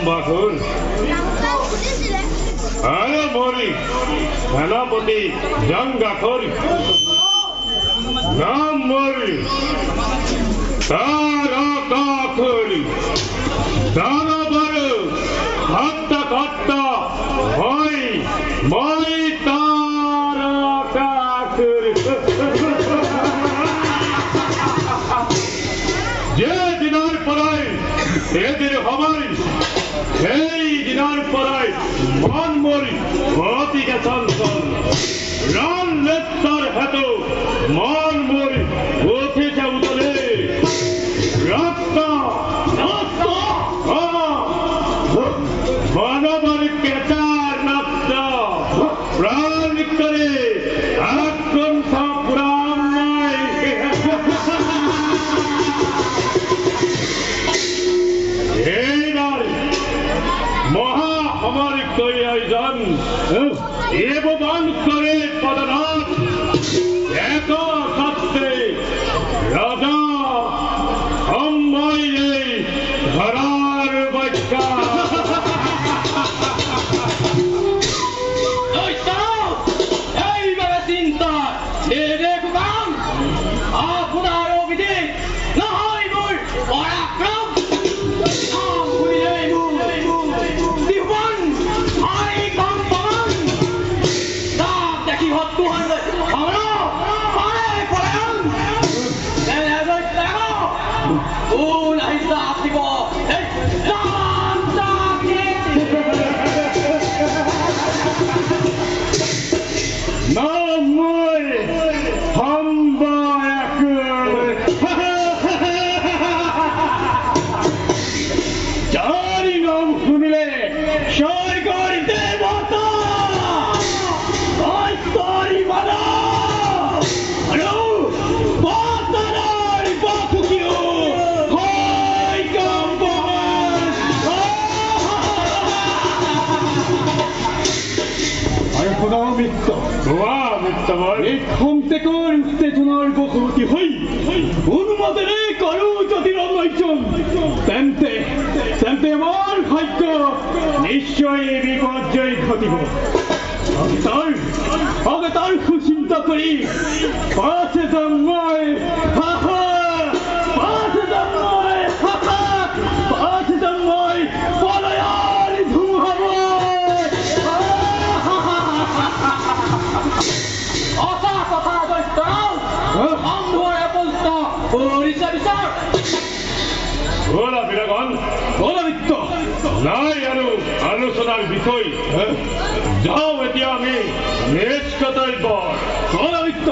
বাসন আরে মরি সেনাপতি জঙ্গা করি নাম মরি তারা কাকরি দানা বড় হত্যা কর্তা মই মই তারা কাকরি যে দিনার পরাই এদের হবাই সেই দিনার পরাই মন মরি অতিকে চঞ্চল রান লেত্তার হেত মন মরি উঠেছে উতলে রক্ত মানবর কেচার নক্ত প্রাণ করে আক্রন্ত পুরাণ মহা আমার কইয়াইজন এবদান করে পদনাথ এক সত্যে রাজা অম্বাই ধরার বাচ্চা এইভাবে চিন্তা দেখবাম আপনার অভিযোগ না হয় মোর পরাক্রম উত্তেজনার বশবর্তী হই অনুমোদনে করু যদি রমৈচন তেমতে আমার ভাগ্য নিশ্চয়ই বিপর্যয় ঘটিব আগে তার চিন্তা করি পাশে জন্মায় মানুহৰ প্ৰশ্ন কৰিছে বিচাৰ ব'লা বীৰাগণ, বলবিত্ত নাই আৰু আলোচনাৰ বিষয়। যাওঁ এতিয়া আমি নেক্সট কৰ্তব্য। বলবিত্ত